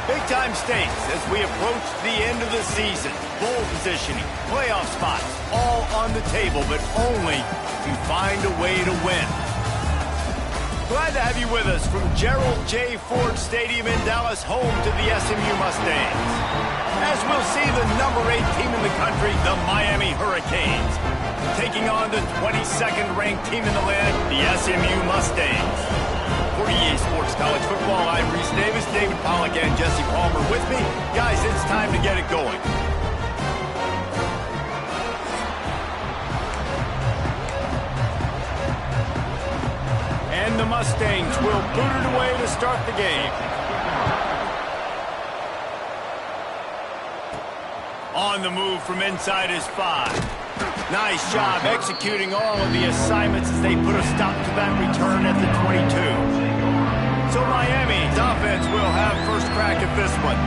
Big-time stakes as we approach the end of the season. Bowl positioning, playoff spots, all on the table, but only if you find a way to win. Glad to have you with us from Gerald J. Ford Stadium in Dallas, home to the SMU Mustangs. As we'll see the number 8 team in the country, the Miami Hurricanes, taking on the 22nd ranked team in the land, the SMU Mustangs. For EA Sports College Football, I'm Reese Davis, David Pollack, and Jesse Palmer with me. Guys, it's time to get it going. And the Mustangs will boot it away to start the game. On the move from inside is 5. Nice job executing all of the assignments as they put a stop to that return at the 22. So Miami's offense will have first crack at this one.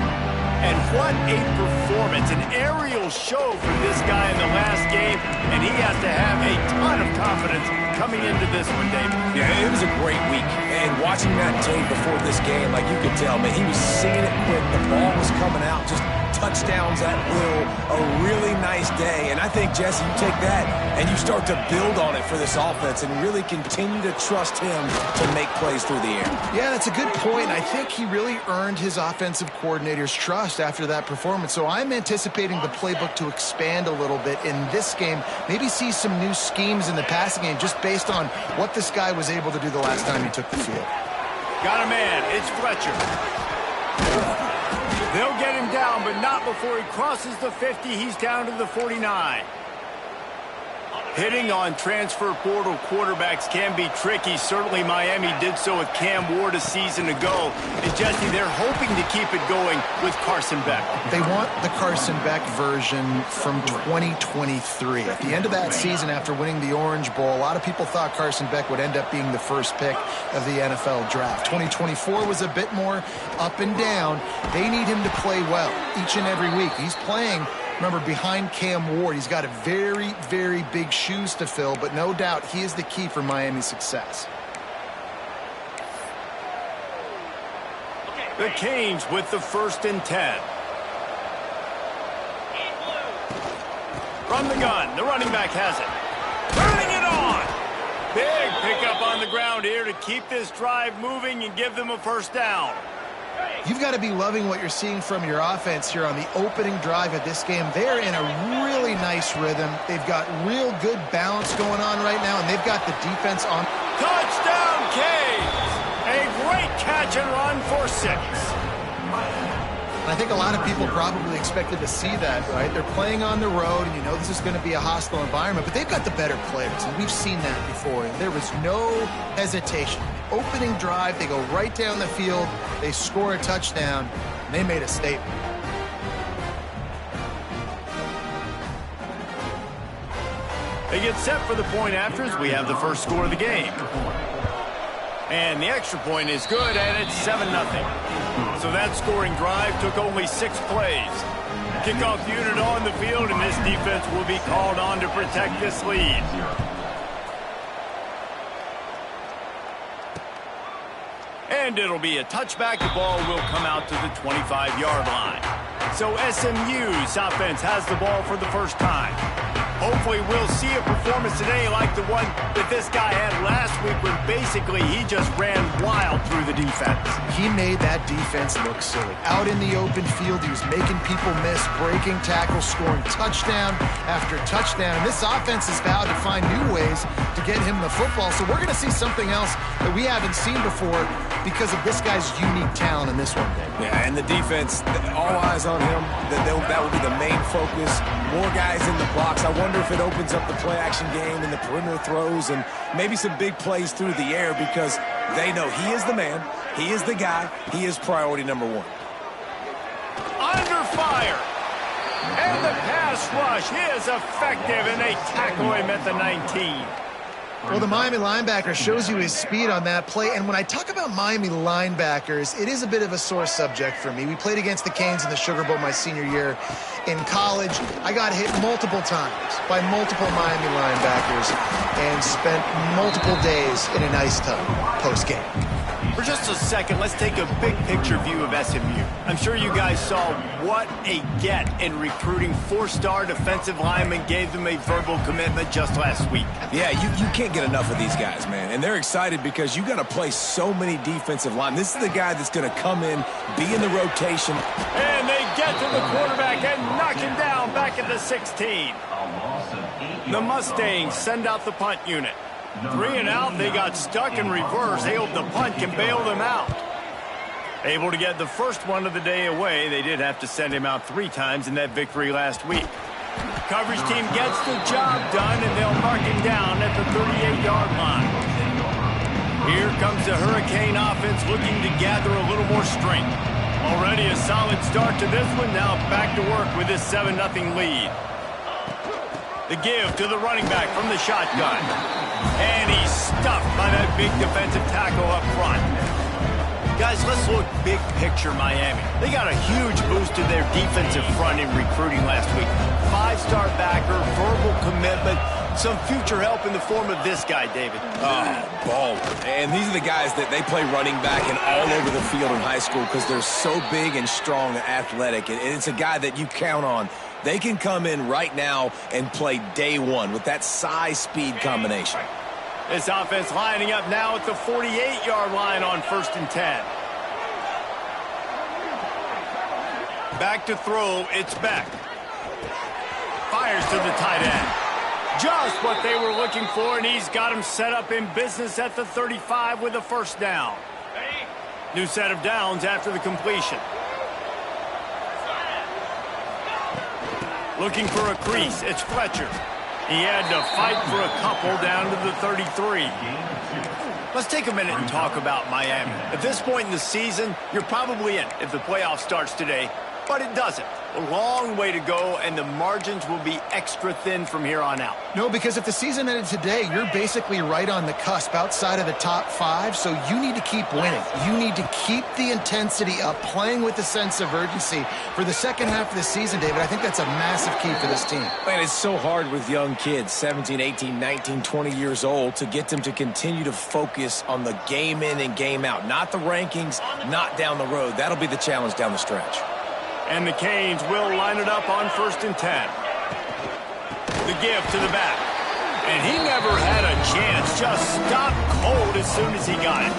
And what a performance, an aerial show from this guy in the last game, and he has to have a ton of confidence coming into this one, David. Yeah, it was a great week, and watching that tape before this game, like you could tell, man, he was seeing it quick, the ball was coming out, just touchdowns at will, a really nice day. And I think, Jesse, you take that and you start to build on it for this offense and really continue to trust him to make plays through the air. Yeah, that's a good point. I think he really earned his offensive coordinator's trust after that performance. So I'm anticipating the playbook to expand a little bit in this game, maybe see some new schemes in the passing game just based on what this guy was able to do the last time he took the field. Got a man. It's Fletcher. They'll get him down, but not before he crosses the 50. He's down to the 49. Hitting on transfer portal quarterbacks can be tricky. Certainly Miami did so with Cam Ward a season ago. And Jesse, they're hoping to keep it going with Carson Beck. They want the Carson Beck version from 2023. At the end of that season, after winning the Orange Bowl, a lot of people thought Carson Beck would end up being the first pick of the NFL draft. 2024 was a bit more up and down. They need him to play well each and every week. He's playing, remember, behind Cam Ward. He's got a very, very big shoes to fill, but no doubt he is the key for Miami's success. The Canes with the 1st and 10. From the gun, the running back has it. Turning it on! Big pickup on the ground here to keep this drive moving and give them a first down. You've got to be loving what you're seeing from your offense here on the opening drive of this game. They're in a really nice rhythm. They've got real good balance going on right now, and they've got the defense on. Touchdown, Canes! A great catch and run for 6. I think a lot of people probably expected to see that, right? They're playing on the road, and you know this is going to be a hostile environment, but they've got the better players, and we've seen that before. And there was no hesitation. Opening drive, they go right down the field, they score a touchdown, and they made a statement. They get set for the point after as we have the first score of the game. And the extra point is good, and it's 7-0. So that scoring drive took only 6 plays. Kickoff unit on the field, and this defense will be called on to protect this lead. And it'll be a touchback. The ball will come out to the 25-yard line. So SMU's offense has the ball for the first time. Hopefully we'll see a performance today like the one that this guy had last week when basically he just ran wild through the defense. He made that defense look silly. Out in the open field, he was making people miss, breaking tackles, scoring touchdown after touchdown. And this offense has vowed to find new ways to get him the football. So we're going to see something else that we haven't seen before because of this guy's unique talent in this one, Dave. Yeah, and the defense, all eyes on him. That will be the main focus. More guys in the box. I wonder if it opens up the play-action game and the perimeter throws and maybe some big plays through the air because they know he is the man, he is the guy, he is priority number 1. Under fire. And the pass rush is effective, and they tackle him at the 19. Well, the Miami linebacker shows you his speed on that play. And when I talk about Miami linebackers, it is a bit of a sore subject for me. We played against the Canes in the Sugar Bowl my senior year in college. I got hit multiple times by multiple Miami linebackers and spent multiple days in an ice tub post-game. For just a second, let's take a big picture view of SMU. I'm sure you guys saw what a get in recruiting. 4-star defensive linemen gave them a verbal commitment just last week. Yeah, you can't get enough of these guys, man. And they're excited because you got to play so many defensive line. This is the guy that's going to come in, be in the rotation. And they get to the quarterback and knock him down back at the 16. The Mustangs send out the punt unit. 3 and out, they got stuck in reverse. They hope the punt can bail them out. Able to get the first one of the day away. They did have to send him out 3 times in that victory last week. Coverage team gets the job done, and they'll mark him down at the 38-yard line. Here comes the Hurricane offense looking to gather a little more strength. Already a solid start to this one. Now back to work with this 7-0 lead. The give to the running back from the shotgun. And he's stuffed by that big defensive tackle up front. Guys, let's look big picture Miami. They got a huge boost to their defensive front in recruiting last week. 5-star backer, verbal commitment, some future help in the form of this guy, David. Baller. And these are the guys that they play running back and all over the field in high school because they're so big and strong and athletic. And it's a guy that you count on. They can come in right now and play day one with that size-speed combination. This offense lining up now at the 48-yard line on 1st and 10. Back to throw, it's Beck. Fires to the tight end. Just what they were looking for, and he's got him set up in business at the 35 with a 1st down. New set of downs after the completion. Looking for a crease, it's Fletcher. He had to fight for a couple down to the 33. Let's take a minute and talk about Miami. At this point in the season, you're probably in if the playoff starts today, but it doesn't. A long way to go, and the margins will be extra thin from here on out. No, because if the season ended today, you're basically right on the cusp outside of the top 5, so you need to keep winning. You need to keep the intensity up, playing with a sense of urgency for the second half of the season, David. I think that's a massive key for this team. Man, it's so hard with young kids, 17, 18, 19, 20 years old, to get them to continue to focus on the game in and game out. Not the rankings, not down the road. That'll be the challenge down the stretch. And the Canes will line it up on 1st and 10. The give to the back. And he never had a chance. Just stopped cold as soon as he got it.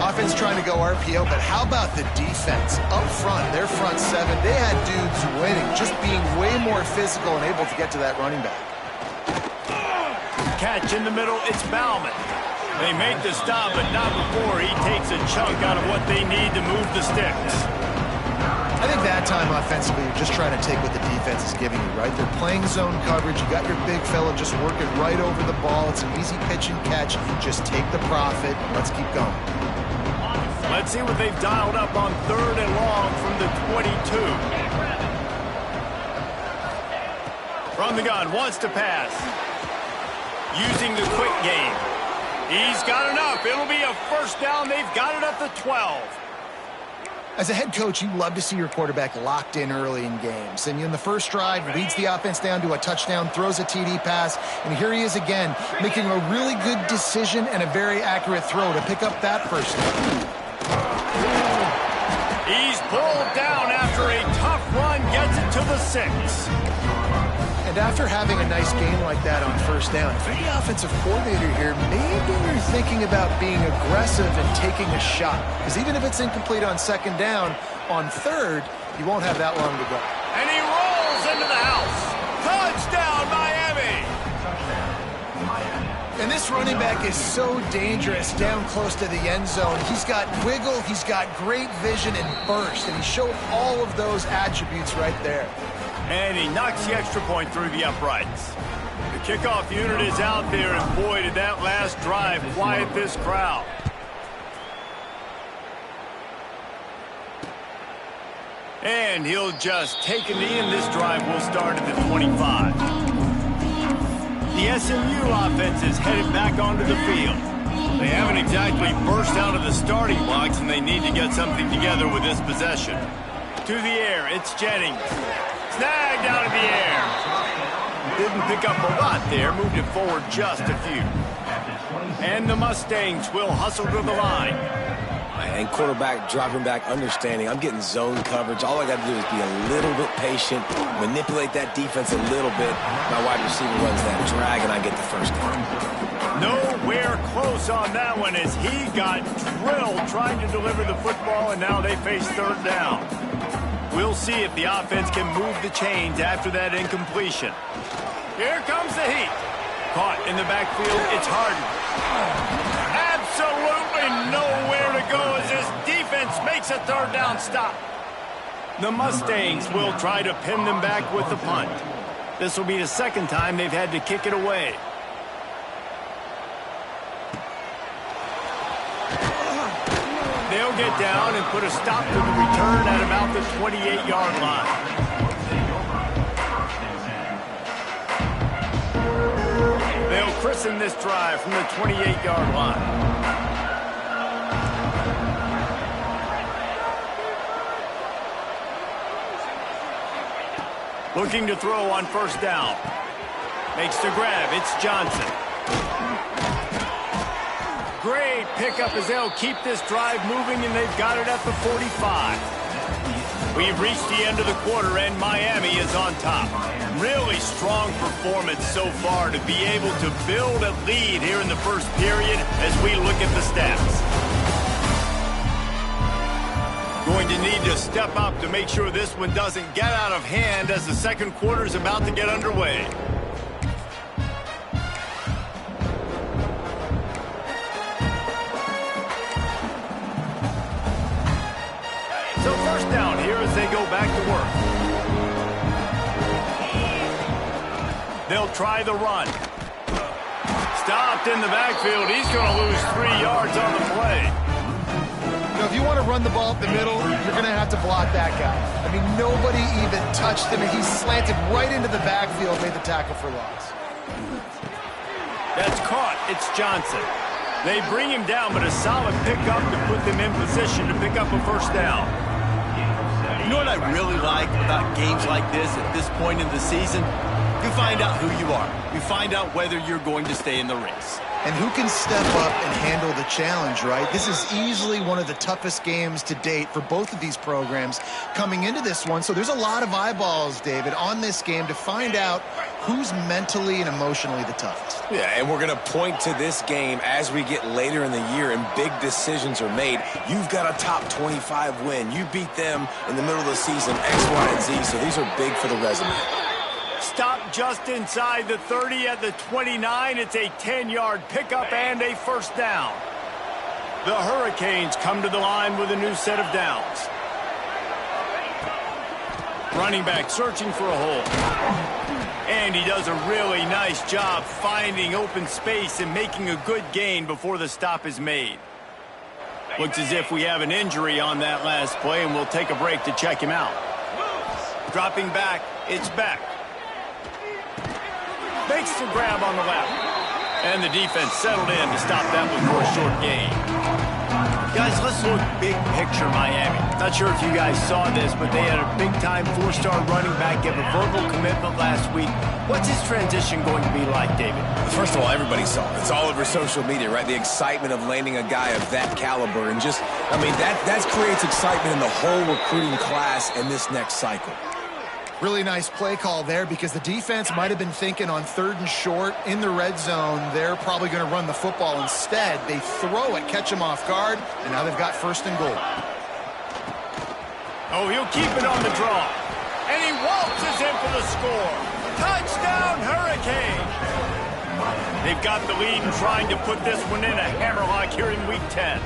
Offense trying to go RPO, but how about the defense? Up front, their front 7, they had dudes winning, just being way more physical and able to get to that running back. Catch in the middle, it's Bauman. They make the stop, but not before he takes a chunk out of what they need to move the sticks. I think that time offensively, you're just trying to take what the defense is giving you, right? They're playing zone coverage. You got your big fella just working right over the ball. It's an easy pitch and catch. Just take the profit. Let's keep going. Let's see what they've dialed up on 3rd and long from the 22. From the gun, wants to pass. Using the quick game. He's got enough. It'll be a 1st down. They've got it at the 12. As a head coach, you love to see your quarterback locked in early in games. And in the first drive, leads the offense down to a touchdown, throws a TD pass, and here he is again, making a really good decision and a very accurate throw to pick up that 1st down. He's pulled down after a tough run, gets it to the 6. And after having a nice game like that on 1st down, if you're the offensive coordinator here, maybe you're thinking about being aggressive and taking a shot. Because even if it's incomplete on 2nd down, on 3rd, you won't have that long to go. And he rolls into the house. Touchdown, Miami! And this running back is so dangerous down close to the end zone. He's got wiggle, he's got great vision and burst, and he showed all of those attributes right there. And he knocks the extra point through the uprights. The kickoff unit is out there, and boy, did that last drive quiet this crowd. And he'll just take a knee, and this drive will start at the 25. The SMU offense is headed back onto the field. They haven't exactly burst out of the starting blocks, and they need to get something together with this possession. To the air, it's Jennings. Snagged out of the air. Didn't pick up a lot there, moved it forward just a few. And the Mustangs will hustle to the line. And quarterback dropping back, understanding I'm getting zone coverage. All I got to do is be a little bit patient, manipulate that defense a little bit. My wide receiver runs that drag, and I get the first down. Nowhere close on that one as he got drilled trying to deliver the football, and now they face third down. We'll see if the offense can move the chains after that incompletion. Here comes the heat. Caught in the backfield, it's Harden. Absolutely nowhere to go as this defense makes a third down stop. The Mustangs will try to pin them back with the punt. This will be the second time they've had to kick it away. They'll get down and put a stop to the return at about the 28-yard line. They'll christen this drive from the 28-yard line. Looking to throw on first down. Makes the grab. It's Johnson. Great pickup as they'll keep this drive moving, and they've got it at the 45. We've reached the end of the quarter, and Miami is on top. Really strong performance so far to be able to build a lead here in the first period as we look at the stats. Going to need to step up to make sure this one doesn't get out of hand as the second quarter is about to get underway. So first down here as they go back to work. They'll try the run. Stopped in the backfield. He's going to lose 3 yards on the play. You know, if you want to run the ball up the middle, you're going to have to block that guy. I mean, nobody even touched him, and he slanted right into the backfield, made the tackle for loss. That's caught. It's Johnson. They bring him down, but a solid pickup to put them in position to pick up a first down. You know what I really like about games like this at this point in the season? You find out who you are. You find out whether you're going to stay in the race. And who can step up and handle the challenge, right? This is easily one of the toughest games to date for both of these programs coming into this one. So there's a lot of eyeballs, David, on this game to find out who's mentally and emotionally the toughest. Yeah, and we're going to point to this game as we get later in the year and big decisions are made. You've got a top 25 win. You beat them in the middle of the season, X, Y, and Z, so these are big for the resume. Stop just inside the 30 at the 29. It's a 10-yard pickup and a first down. The Hurricanes come to the line with a new set of downs. Running back searching for a hole. And he does a really nice job finding open space and making a good gain before the stop is made. Looks as if we have an injury on that last play, and we'll take a break to check him out. Dropping back, it's Beck. Makes the grab on the left. And the defense settled in to stop that one for a short gain. Guys, let's look big picture Miami. Not sure if you guys saw this, but they had a big-time four-star running back give a verbal commitment last week. What's his transition going to be like, David? First of all, everybody saw it. It's all over social media, right? The excitement of landing a guy of that caliber. And just, I mean, that creates excitement in the whole recruiting class in this next cycle. Really nice play call there because the defense might have been thinking on 3rd and short in the red zone. They're probably going to run the football. Instead, they throw it, catch him off guard, and now they've got 1st and goal. Oh, he'll keep it on the draw. And he waltzes in for the score. Touchdown, Hurricane! They've got the lead and trying to put this one in a hammerlock here in Week 10.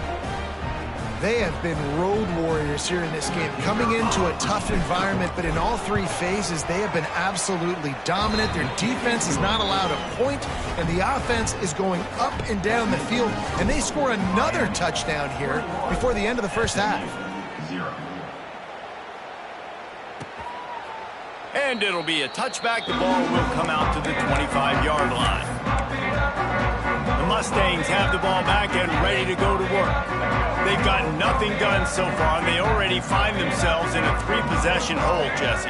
They have been road warriors here in this game, coming into a tough environment, but in all 3 phases, they have been absolutely dominant. Their defense is not allowed a point, and the offense is going up and down the field, and they score another touchdown here before the end of the first half. And it'll be a touchback. The ball will come out to the 25-yard line. The Mustangs have the ball back and ready to go to work. They've got nothing done so far, and they already find themselves in a 3-possession hole, Jesse.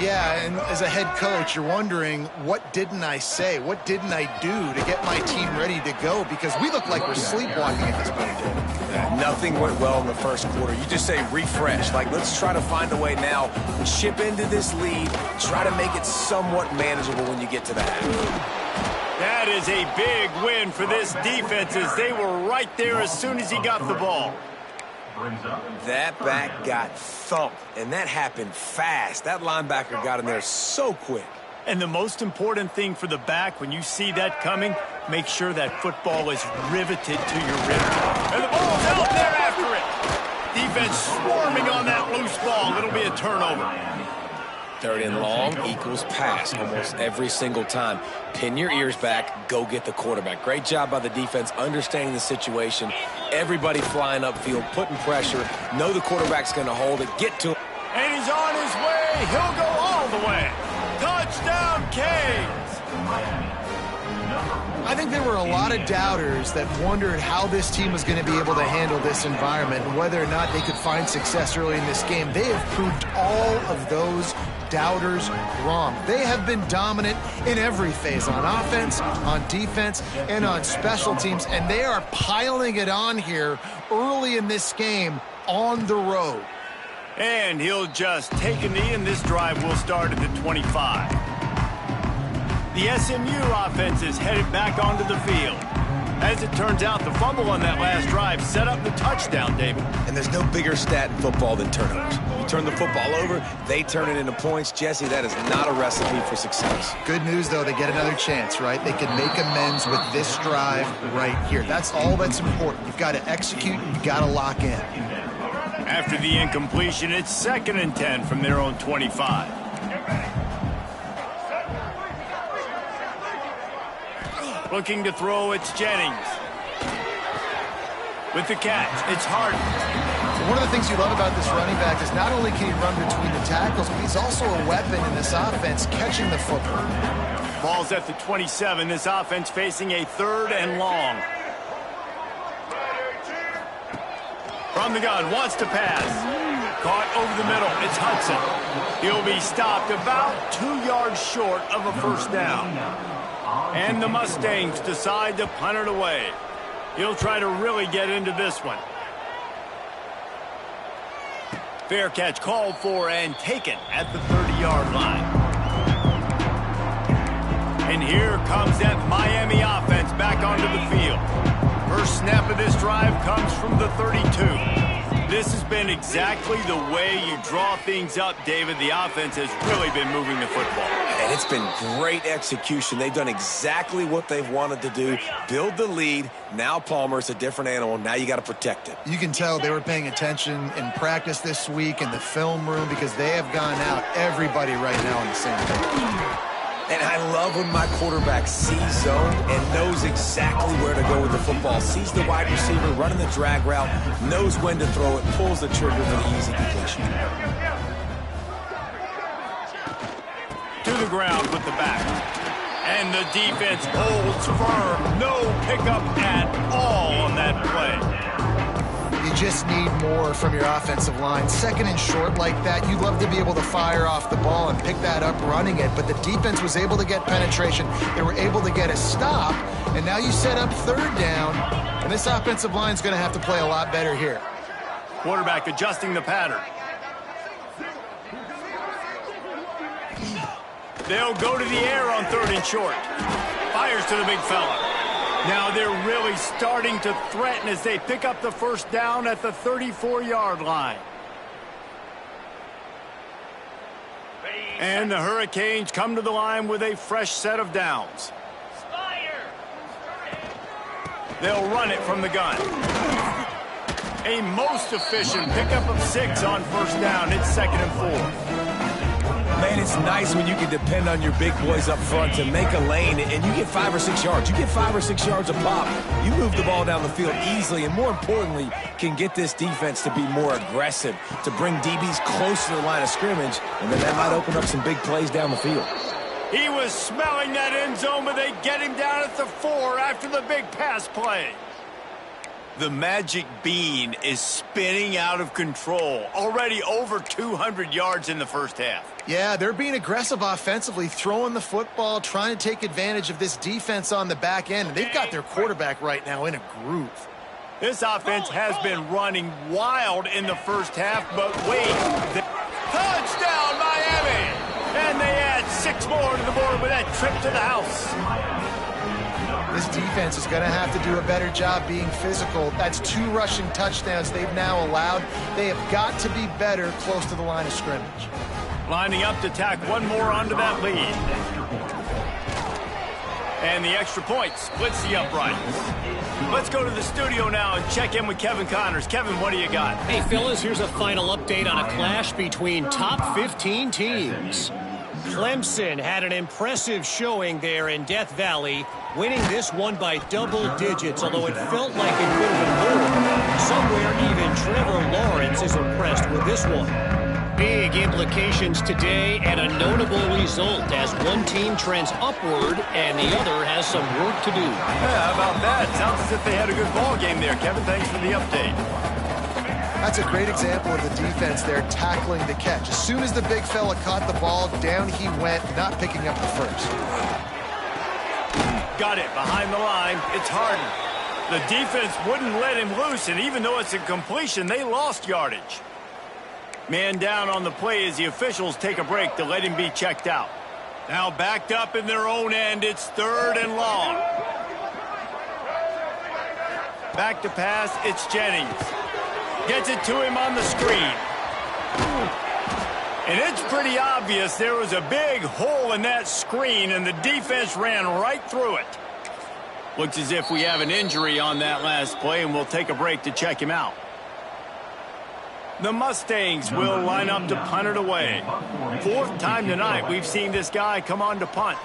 Yeah, and as a head coach, you're wondering, what didn't I say? What didn't I do to get my team ready to go? Because we look like we're sleepwalking at this point, David. Nothing went well in the first quarter. You just say refresh. Like, let's try to find a way now, chip into this lead, try to make it somewhat manageable when you get to the half. That is a big win for this defense as they were right there as soon as he got the ball. That back got thumped, and that happened fast. That linebacker got in there so quick. And the most important thing for the back, when you see that coming, make sure that football is riveted to your rib. And the ball's out there after it. Defense swarming on that loose ball. It'll be a turnover. 3rd and long equals pass almost every single time. Pin your ears back, go get the quarterback. Great job by the defense understanding the situation. Everybody flying upfield, putting pressure. Know the quarterback's going to hold it. Get to him. And he's on his way. He'll go all the way. Touchdown, Canes. I think there were a lot of doubters that wondered how this team was going to be able to handle this environment and whether or not they could find success early in this game. They have proved all of those doubters wrong. They have been dominant in every phase, on offense, on defense, and on special teams, and they are piling it on here early in this game on the road. And he'll just take a knee, and this drive will start at the 25. The SMU offense is headed back onto the field. As it turns out, the fumble on that last drive set up the touchdown, David. And there's no bigger stat in football than turnovers. You turn the football over, they turn it into points. Jesse, that is not a recipe for success. Good news, though, they get another chance, right? They can make amends with this drive right here. That's all that's important. You've got to execute, and you've got to lock in. After the incompletion, it's 2nd and 10 from their own 25. Looking to throw, it's Jennings. With the catch, it's Harden. One of the things you love about this running back is not only can he run between the tackles, but he's also a weapon in this offense, catching the football. Ball's at the 27. This offense facing a 3rd and long. From the gun, wants to pass. Caught over the middle, it's Hudson. He'll be stopped about 2 yards short of a first down. And the Mustangs decide to punt it away. He'll try to really get into this one. Fair catch called for and taken at the 30-yard line. And here comes that Miami offense back onto the field. First snap of this drive comes from the 32. This has been exactly the way you draw things up, David. The offense has really been moving the football. And it's been great execution. They've done exactly what they've wanted to do. Build the lead. Now Palmer's a different animal. Now you got to protect it. You can tell they were paying attention in practice this week in the film room because they have gone out, everybody right now on the same page. And I love when my quarterback sees zone and knows exactly where to go with the football. Sees the wide receiver running the drag route, knows when to throw it, pulls the trigger for the easy completion. To the ground with the back. And the defense holds firm. No pickup at all on that play. You just need more from your offensive line. 2nd and short like that, you'd love to be able to fire off the ball and pick that up running it, but the defense was able to get penetration. They were able to get a stop, and now you set up 3rd down, and this offensive line's going to have to play a lot better here. Quarterback adjusting the pattern. They'll go to the air on 3rd and short. Fires to the big fella. Now they're really starting to threaten as they pick up the first down at the 34-yard line. And the Hurricanes come to the line with a fresh set of downs. They'll run it from the gun. A most efficient pickup of 6 on first down. It's 2nd and 4. Man, it's nice when you can depend on your big boys up front to make a lane and you get 5 or 6 yards. You get 5 or 6 yards a pop. You move the ball down the field easily and, more importantly, can get this defense to be more aggressive, to bring DBs close to the line of scrimmage, and then that might open up some big plays down the field. He was smelling that end zone, but they get him down at the 4 after the big pass play. The magic bean is spinning out of control. Already over 200 yards in the first half. Yeah, they're being aggressive offensively, throwing the football, trying to take advantage of this defense on the back end. And they've got their quarterback right now in a groove. This offense has been running wild in the first half, but wait. Touchdown, Miami! And they add 6 more to the board with that trip to the house. This defense is going to have to do a better job being physical. That's 2 rushing touchdowns they've now allowed. They have got to be better close to the line of scrimmage. Lining up to tack 1 more onto that lead. And the extra point splits the uprights. Let's go to the studio now and check in with Kevin Connors. Kevin, what do you got? Hey, fellas, here's a final update on a clash between top 15 teams. Clemson had an impressive showing there in Death Valley, winning this one by double digits, although it felt like it could have been more. Somewhere even Trevor Lawrence is impressed with this one. Big implications today and a notable result as one team trends upward and the other has some work to do. Yeah, how about that? Sounds as if they had a good ball game there. Kevin, thanks for the update. That's a great example of the defense there tackling the catch. As soon as the big fella caught the ball, down he went, not picking up the first. Got it behind the line. It's Harden. The defense wouldn't let him loose, and even though it's a completion, they lost yardage. Man down on the play as the officials take a break to let him be checked out. Now backed up in their own end, it's 3rd and long. Back to pass, it's Jennings. Gets it to him on the screen. And it's pretty obvious there was a big hole in that screen, and the defense ran right through it. Looks as if we have an injury on that last play, and we'll take a break to check him out. The Mustangs will line up to punt it away. 4th time tonight we've seen this guy come on to punt.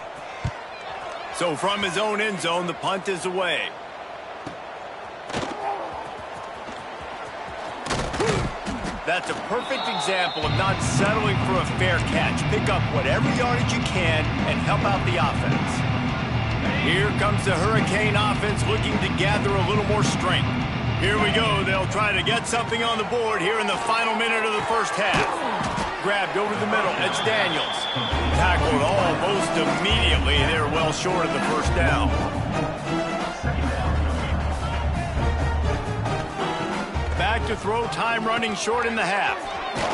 So from his own end zone, the punt is away. That's a perfect example of not settling for a fair catch. Pick up whatever yardage you can and help out the offense. Here comes the Hurricane offense looking to gather a little more strength. Here we go. They'll try to get something on the board here in the final minute of the first half. Grabbed over the middle. It's Daniels. Tackled almost immediately. They're well short of the first down. Back to throw, time running short in the half.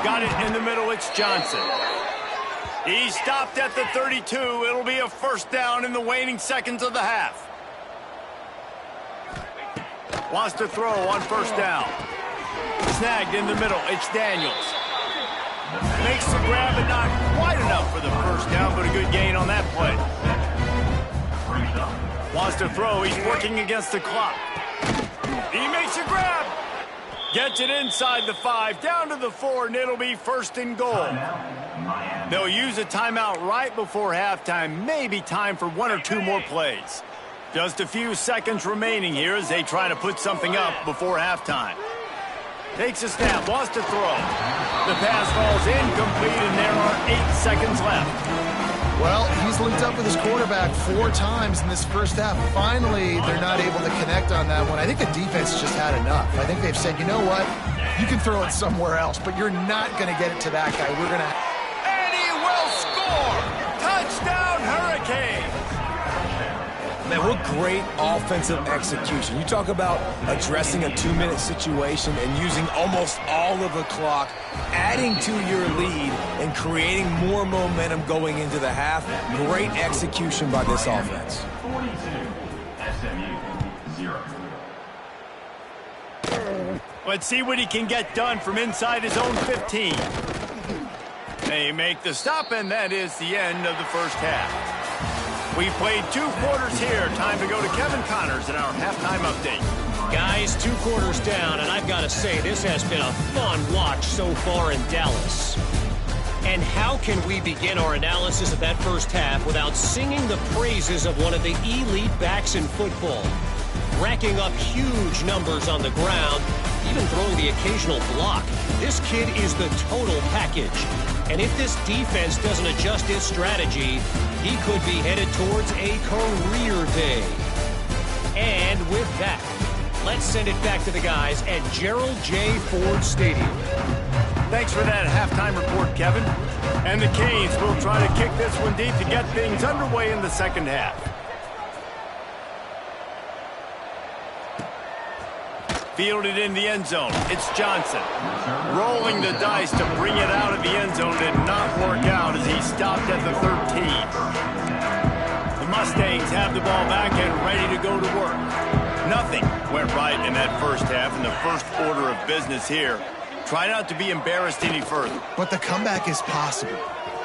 Got it in the middle, it's Johnson. He stopped at the 32. It'll be a first down in the waning seconds of the half. Wants to throw on first down. Snagged in the middle, it's Daniels. Makes the grab and not quite enough for the first down, but a good gain on that play. Wants to throw, he's working against the clock. He makes a grab. Gets it inside the 5, down to the 4, and it'll be 1st and goal. They'll use a timeout right before halftime, maybe time for 1 or 2 more plays. Just a few seconds remaining here as they try to put something up before halftime. Takes a snap, wants to throw. The pass falls incomplete, and there are 8 seconds left. Well, he's linked up with his quarterback 4 times in this first half. Finally, they're not able to connect on that one. I think the defense just had enough. I think they've said, you know what? You can throw it somewhere else, but you're not going to get it to that guy. We're going to... And he will score! Touchdown, Hurricane! Man, what great offensive execution. You talk about addressing a 2-minute situation and using almost all of the clock, adding to your lead and creating more momentum going into the half. Great execution by this offense. 42, SMU, 0. Let's see what he can get done from inside his own 15. They make the stop, and that is the end of the first half. We've played 2 quarters here. Time to go to Kevin Connors in our halftime update. Guys, 2 quarters down, and I've got to say, this has been a fun watch so far in Dallas. And how can we begin our analysis of that first half without singing the praises of one of the elite backs in football? Racking up huge numbers on the ground, even throwing the occasional block. This kid is the total package. And if this defense doesn't adjust its strategy, he could be headed towards a career day. And with that, Let's send it back to the guys at Gerald J. Ford Stadium. Thanks for that halftime report, Kevin. And the Canes will try to kick this one deep to get things underway in the second half. Fielded in the end zone. It's Johnson. Rolling the dice to bring it out of the end zone did not work out as he stopped at the 13. The Mustangs have the ball back and ready to go to work. Nothing went right in that first half, and the first order of business here. Try not to be embarrassed any further. But the comeback is possible.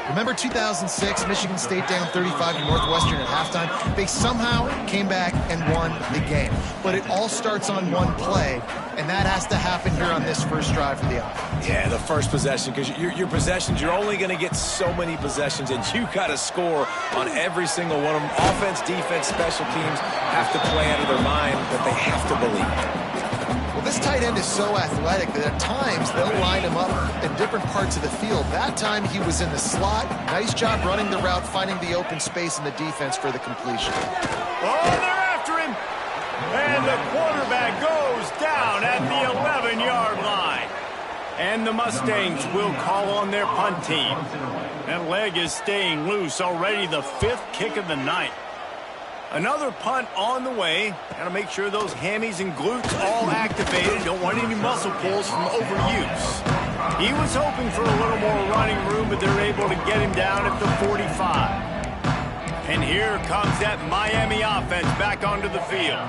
Remember 2006, Michigan State down 35 to Northwestern at halftime? They somehow came back and won the game. But it all starts on one play, and that has to happen here on this first drive for the offense. Yeah, the first possession, because your possessions, you're only going to get so many possessions, and you got to score on every single one of them. Offense, defense, special teams have to play out of their mind, but they have to believe. Well, this tight end is so athletic that at times they'll line him up in different parts of the field. That time he was in the slot. Nice job running the route, finding the open space in the defense for the completion. Oh, they're after him. And the quarterback goes down at the 11-yard line. And the Mustangs will call on their punt team. That leg is staying loose already, the 5th kick of the night. Another punt on the way. Got to make sure those hammies and glutes all activated. Don't want any muscle pulls from overuse. He was hoping for a little more running room, but they're able to get him down at the 45. And here comes that Miami offense back onto the field.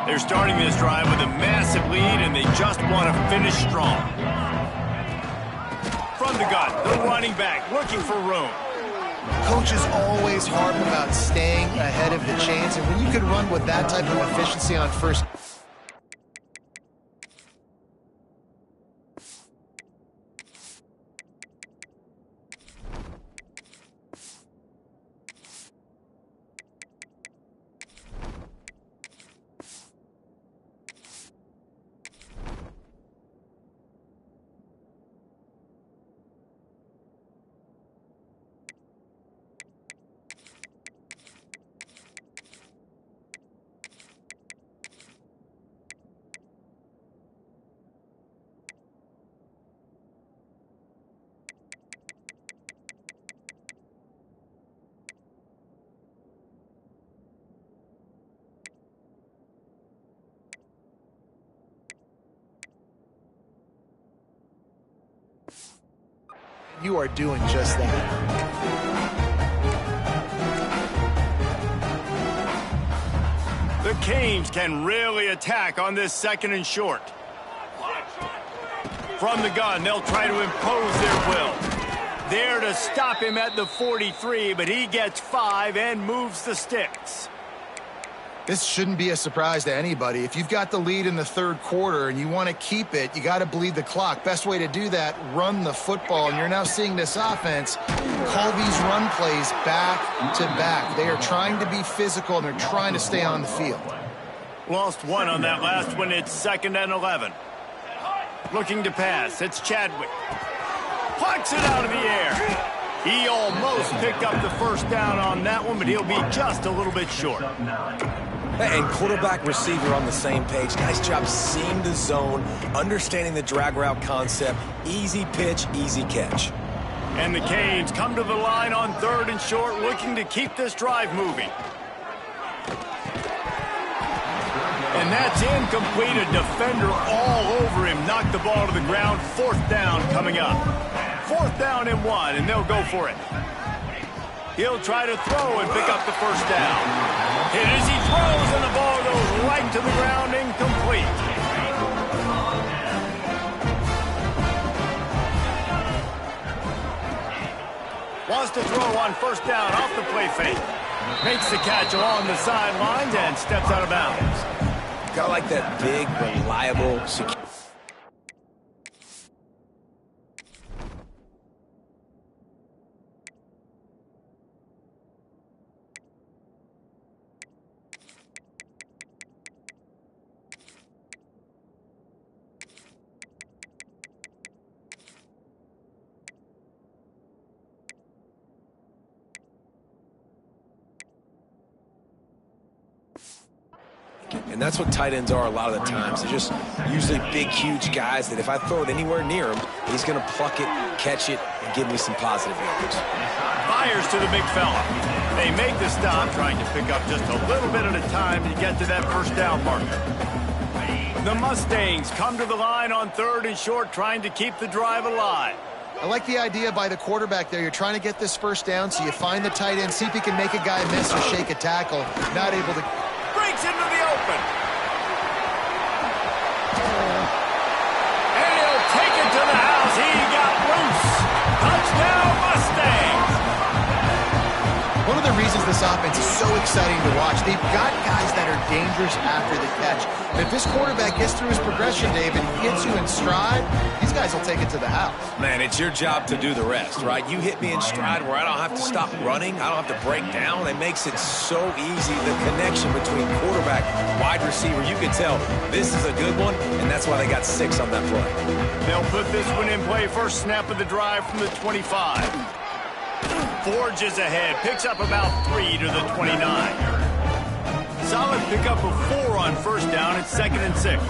They're starting this drive with a massive lead, and they just want to finish strong. From the gun, the running back looking for room. Coaches always harp about staying ahead of the chains, and when you can run with that type of efficiency on first... You are doing just that. The Canes can really attack on this 2nd and short. From the gun, they'll try to impose their will. There to stop him at the 43, but he gets 5 and moves the sticks. This shouldn't be a surprise to anybody. If you've got the lead in the 3rd quarter and you want to keep it, you got to bleed the clock. Best way to do that, run the football. And you're now seeing this offense call these run plays back to back. They are trying to be physical, and they're trying to stay on the field. Lost 1 on that last one. It's 2nd and 11. Looking to pass. It's Chadwick. Plucks it out of the air. He almost picked up the first down on that one, but he'll be just a little bit short. And quarterback receiver on the same page. Nice job seeing the zone, understanding the drag route concept. Easy pitch, easy catch. And the Canes come to the line on 3rd and short, looking to keep this drive moving. And that's incomplete. A defender all over him. Knocked the ball to the ground. 4th down coming up. 4th down and 1, and they'll go for it. He'll try to throw and pick up the first down. Hit as he throws, and the ball goes right to the ground, incomplete. Wants to throw on 1st down off the play fake. Makes the catch along the sidelines and steps out of bounds. Got like that big, reliable, secure. And that's what tight ends are a lot of the times. They're just usually big, huge guys that if I throw it anywhere near him, he's going to pluck it, catch it, and give me some positive yards. Fires to the big fella. They make the stop, trying to pick up just a little bit at a time to get to that first down marker. The Mustangs come to the line on 3rd and short, trying to keep the drive alive. I like the idea by the quarterback there. You're trying to get this first down, so you find the tight end, see if he can make a guy miss or shake a tackle. Not able to... Breaks into the open. And he'll take it to the house. He got loose. Touchdown, Mustangs. One of the reasons this offense is so exciting to watch, they've got guys that are dangerous after the catch. And if this quarterback gets through his progression, Dave, and hits you in stride, these guys will take it to the house. Man, it's your job to do the rest, right? You hit me in stride where I don't have to stop running. I don't have to break down. It makes it so easy. The connection between quarterback, wide receiver, you can tell this is a good one, and that's why they got 6 on that play. They'll put this one in play. First snap of the drive from the 25. Forges ahead, picks up about 3 to the 29. Solid pickup of 4 on first down. It's 2nd and 6.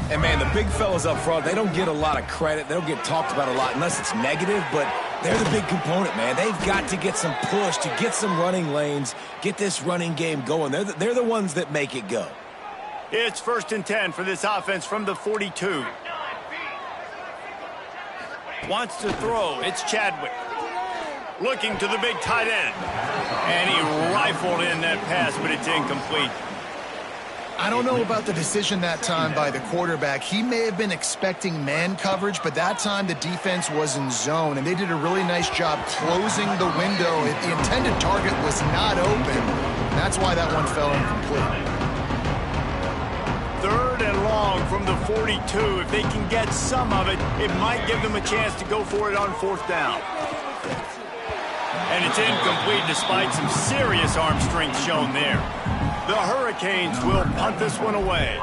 And, man, the big fellas up front, they don't get a lot of credit. They don't get talked about a lot unless it's negative, but they're the big component, man. They've got to get some push, to get some running lanes, get this running game going. They're the ones that make it go. It's 1st and 10 for this offense from the 42. Wants to throw. It's Chadwick. Looking to the big tight end. And he rifled in that pass, but it's incomplete. I don't know about the decision that time by the quarterback. He may have been expecting man coverage, but that time the defense was in zone, and they did a really nice job closing the window. The intended target was not open. That's why that one fell incomplete. 3rd and long from the 42. If they can get some of it, it might give them a chance to go for it on 4th down. And it's incomplete despite some serious arm strength shown there. The Hurricanes will punt this one away.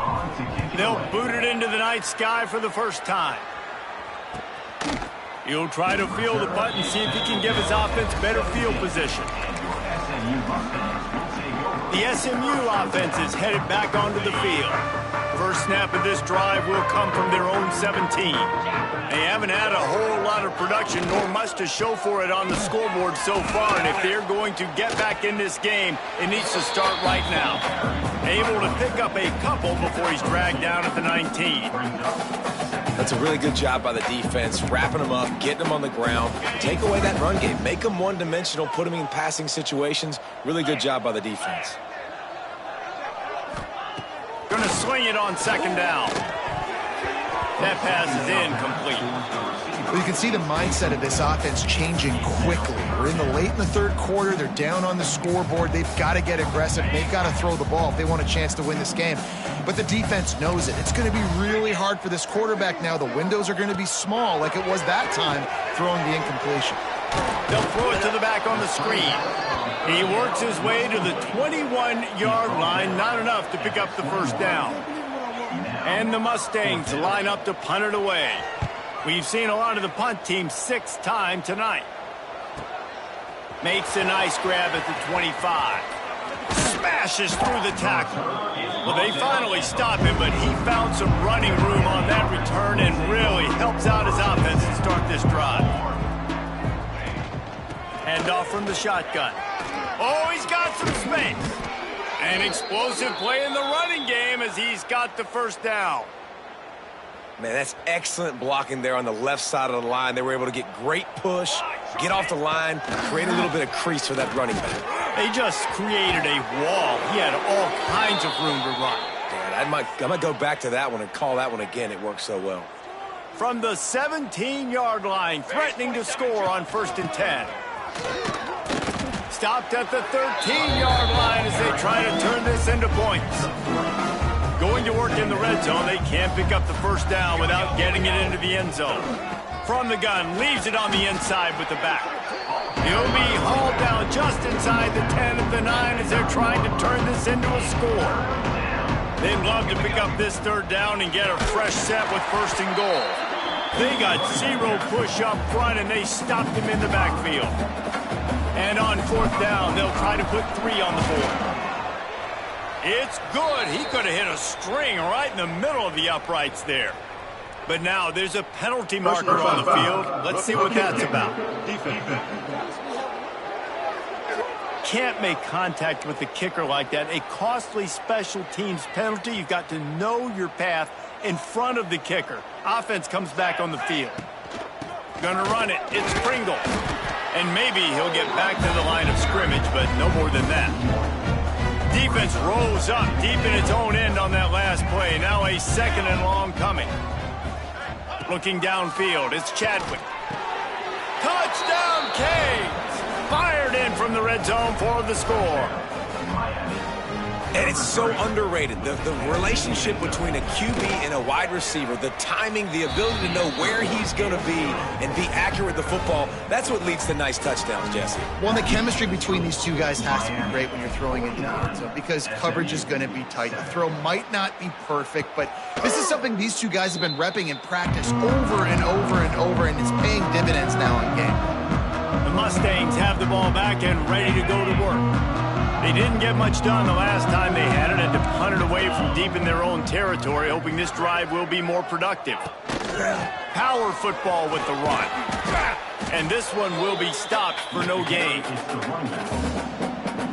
They'll boot it into the night sky for the first time. He'll try to field the punt and see if he can give his offense better field position. The SMU offense is headed back onto the field. First snap of this drive will come from their own 17. They haven't had a whole lot of production, nor much to show for it on the scoreboard so far, and if they're going to get back in this game, it needs to start right now. Able to pick up a couple before he's dragged down at the 19. That's a really good job by the defense, wrapping them up, getting them on the ground, take away that run game, make them one-dimensional, put them in passing situations. Really good job by the defense. Going to swing it on 2nd down. That pass is incomplete. Well, you can see the mindset of this offense changing quickly. We're in the 3rd quarter. They're down on the scoreboard. They've got to get aggressive. They've got to throw the ball if they want a chance to win this game. But the defense knows it. It's going to be really hard for this quarterback now. The windows are going to be small like it was that time throwing the incompletion. They'll throw it to the back on the screen. He works his way to the 21-yard line. Not enough to pick up the first down. And the Mustangs line up to punt it away. We've seen a lot of the punt team 6 times tonight. Makes a nice grab at the 25. Smashes through the tackle. Well, they finally stop him, but he found some running room on that return and really helps out his offense to start this drive. Hand off from the shotgun. Oh, he's got some space. An explosive play in the running game as he's got the first down. Man, that's excellent blocking there on the left side of the line. They were able to get great push, get off the line, create a little bit of crease for that running back. They just created a wall. He had all kinds of room to run. Man, I might go back to that one and call that one again. It worked so well. From the 17-yard line, threatening to score on 1st and 10. Stopped at the 13-yard line as they try to turn this into points. Going to work in the red zone, they can't pick up the first down without getting it into the end zone. From the gun, leaves it on the inside with the back. He'll be hauled down just inside the 10 at the 9 as they're trying to turn this into a score. They'd love to pick up this 3rd down and get a fresh set with 1st and goal. They got 0 push up front and they stopped him in the backfield. And on 4th down, they'll try to put 3 on the board. It's good. He could have hit a string right in the middle of the uprights there. But now there's a penalty marker on the field. Let's see what that's about. Can't make contact with the kicker like that. A costly special teams penalty. You've got to know your path in front of the kicker. Offense comes back on the field. Gonna run it. It's Pringle. And maybe he'll get back to the line of scrimmage, but no more than that. Defense rolls up deep in its own end on that last play. Now a 2nd and long coming. Looking downfield, it's Chadwick. Touchdown, Canes! Fired in from the red zone for the score. And it's so underrated. The relationship between a QB and a wide receiver, the timing, the ability to know where he's going to be and be accurate with the football, that's what leads to nice touchdowns, Jesse. Well, the chemistry between these two guys has to be great when you're throwing into the end zone because coverage is going to be tight. The throw might not be perfect, but this is something these two guys have been repping in practice over and over and over, and it's paying dividends now in game. The Mustangs have the ball back and ready to go to work. They didn't get much done the last time they had it and to punt it away from deep in their own territory, hoping this drive will be more productive. Power football with the run. And this one will be stopped for no gain.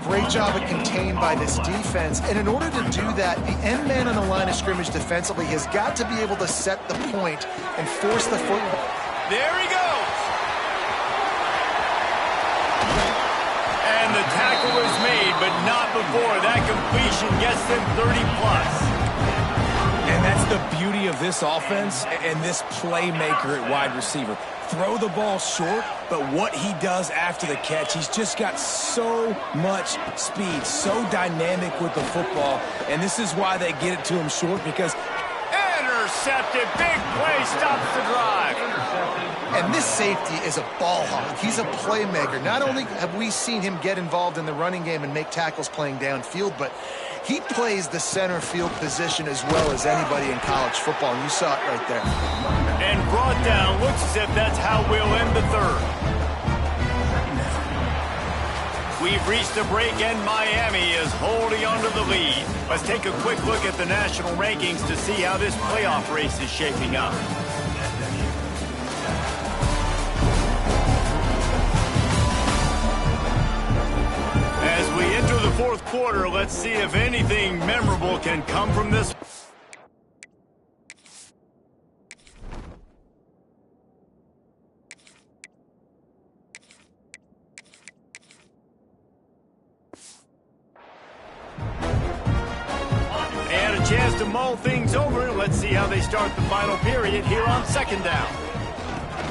Great job of contained by this defense. And in order to do that, the end man on the line of scrimmage defensively has got to be able to set the point and force the football. There he goes. And the tackle is made, but not before that completion gets them 30-plus. And that's the beauty of this offense and this playmaker at wide receiver. Throw the ball short, but what he does after the catch, he's just got so much speed, so dynamic with the football. And this is why they get it to him short, because intercepted. Big play stops the drive. And this safety is a ball hawk. He's a playmaker. Not only have we seen him get involved in the running game and make tackles playing downfield, but he plays the center field position as well as anybody in college football. And you saw it right there. And brought down. Looks as if that's how we'll end the third. We've reached a break, and Miami is holding on to the lead. Let's take a quick look at the national rankings to see how this playoff race is shaping up. As we enter the fourth quarter, let's see if anything memorable can come from this. And a chance to mull things over. Let's see how they start the final period here on second down.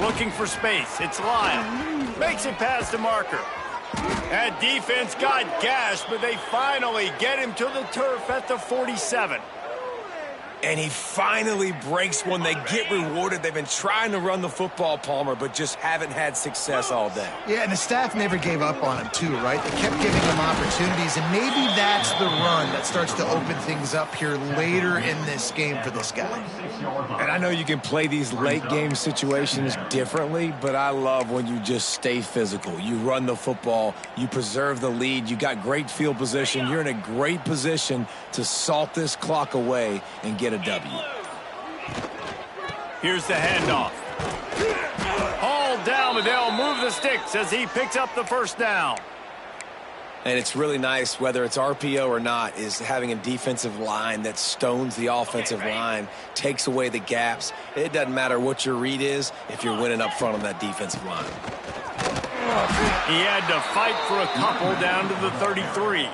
Looking for space. It's Lyle. Makes it past the marker. That defense got gashed, but they finally get him to the turf at the 47. And he finally breaks one. They get rewarded. They've been trying to run the football, Palmer, but just haven't had success all day. Yeah, and the staff never gave up on him, too, right? They kept giving him opportunities, and maybe that's the run that starts to open things up here later in this game for this guy. And I know you can play these late-game situations differently, but I love when you just stay physical. You run the football. You preserve the lead. You got great field position. You're in a great position to salt this clock away and get a W. Here's the handoff. Hauled down, but they'll move the sticks as he picks up the first down. And it's really nice, whether it's RPO or not, is having a defensive line that stones the offensive line, takes away the gaps. It doesn't matter what your read is if you're winning up front on that defensive line. He had to fight for a couple down to the 33.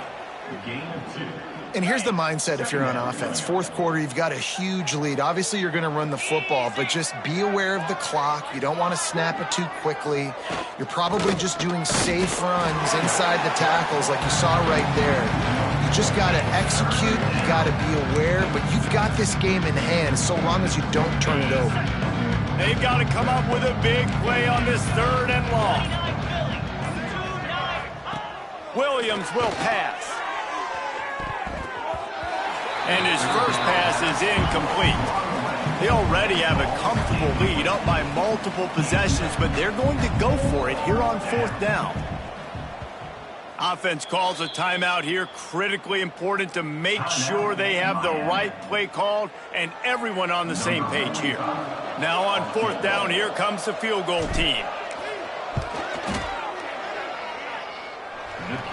And here's the mindset if you're on offense. Fourth quarter, you've got a huge lead. Obviously, you're going to run the football, but just be aware of the clock. You don't want to snap it too quickly. You're probably just doing safe runs inside the tackles like you saw right there. You just got to execute. You got to be aware, but you've got this game in hand so long as you don't turn it over. They've got to come up with a big play on this third and long. Williams will pass. And his first pass is incomplete. They already have a comfortable lead up by multiple possessions, but they're going to go for it here on fourth down. Offense calls a timeout here. Critically important to make sure they have the right play called and everyone on the same page here. Now on 4th down, here comes the field goal team.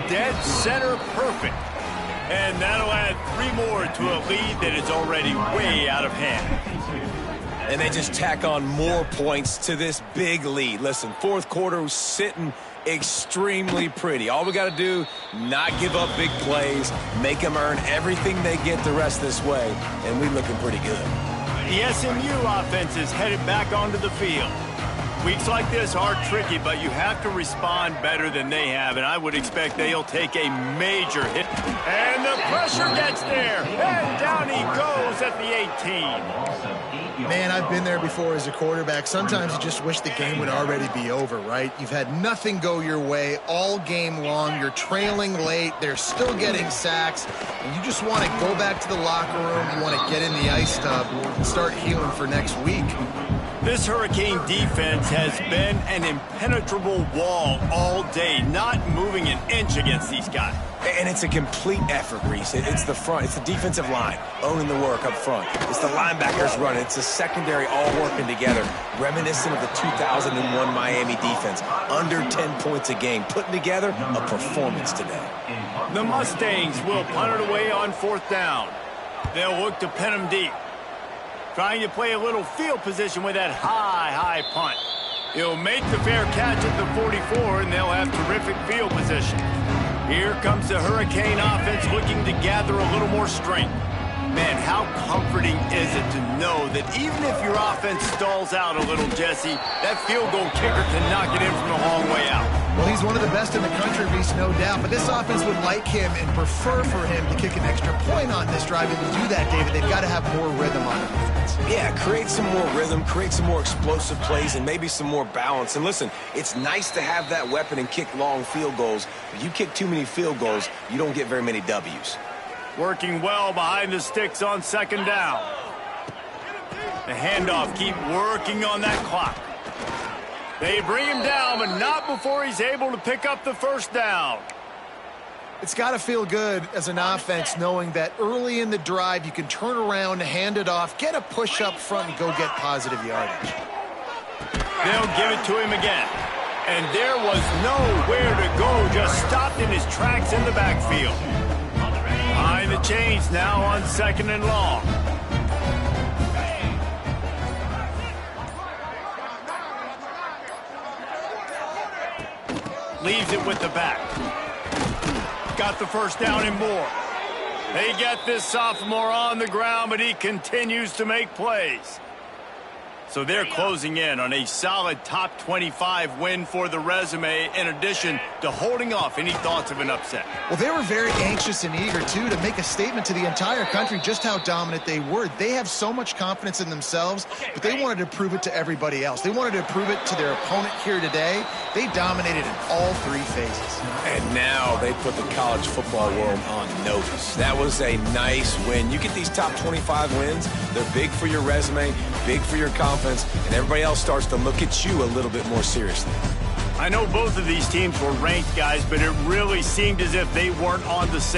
Dead center perfect. And that'll add 3 more to a lead that is already way out of hand. And they just tack on more points to this big lead. Listen, 4th quarter was sitting extremely pretty. All we got to do, not give up big plays, make them earn everything they get the rest of this way, and we're looking pretty good. The SMU offense is headed back onto the field. Weeks like this are tricky, but you have to respond better than they have, and I would expect they'll take a major hit. And the pressure gets there, and down he goes at the 18. Man, I've been there before as a quarterback. Sometimes you just wish the game would already be over, right? You've had nothing go your way all game long. You're trailing late. They're still getting sacks. And you just want to go back to the locker room. You want to get in the ice tub and start healing for next week. This Hurricane defense has been an impenetrable wall all day, not moving an inch against these guys. And it's a complete effort, Reese. It's the front. It's the defensive line owning the work up front. It's the linebackers running. It's the secondary all working together, reminiscent of the 2001 Miami defense. Under 10 points a game, putting together a performance today. The Mustangs will punt it away on 4th down. They'll look to pin them deep. Trying to play a little field position with that high punt. He'll make the fair catch at the 44, and they'll have terrific field position. Here comes the Hurricane offense looking to gather a little more strength. Man, how comforting is it to know that even if your offense stalls out a little, Jesse, that field goal kicker can knock it in from a long way out. Well, he's one of the best in the country, Reese, no doubt. But this offense would like him and prefer for him to kick an extra point on this drive. And to do that, David, they've got to have more rhythm on offense. Yeah, create some more rhythm, create some more explosive plays, and maybe some more balance. And listen, it's nice to have that weapon and kick long field goals. If you kick too many field goals, you don't get very many W's. Working well behind the sticks on 2nd down. The handoff, keep working on that clock. They bring him down, but not before he's able to pick up the 1st down. It's got to feel good as an offense knowing that early in the drive you can turn around, hand it off, get a push up front, and go get positive yardage. They'll give it to him again. And there was nowhere to go, just stopped in his tracks in the backfield. Behind the chains now on 2nd and long. Leaves it with the back. Got the 1st down and more. They get this sophomore on the ground, but he continues to make plays. So they're closing in on a solid top 25 win for the resume, in addition to holding off any thoughts of an upset. Well, they were very anxious and eager, too, to make a statement to the entire country just how dominant they were. They have so much confidence in themselves, but they wanted to prove it to everybody else. They wanted to prove it to their opponent here today. They dominated in all 3 phases. And now they put the college football world on notice. That was a nice win. You get these top 25 wins, they're big for your resume, big for your confidence, and everybody else starts to look at you a little bit more seriously. I know both of these teams were ranked, guys, but it really seemed as if they weren't on the same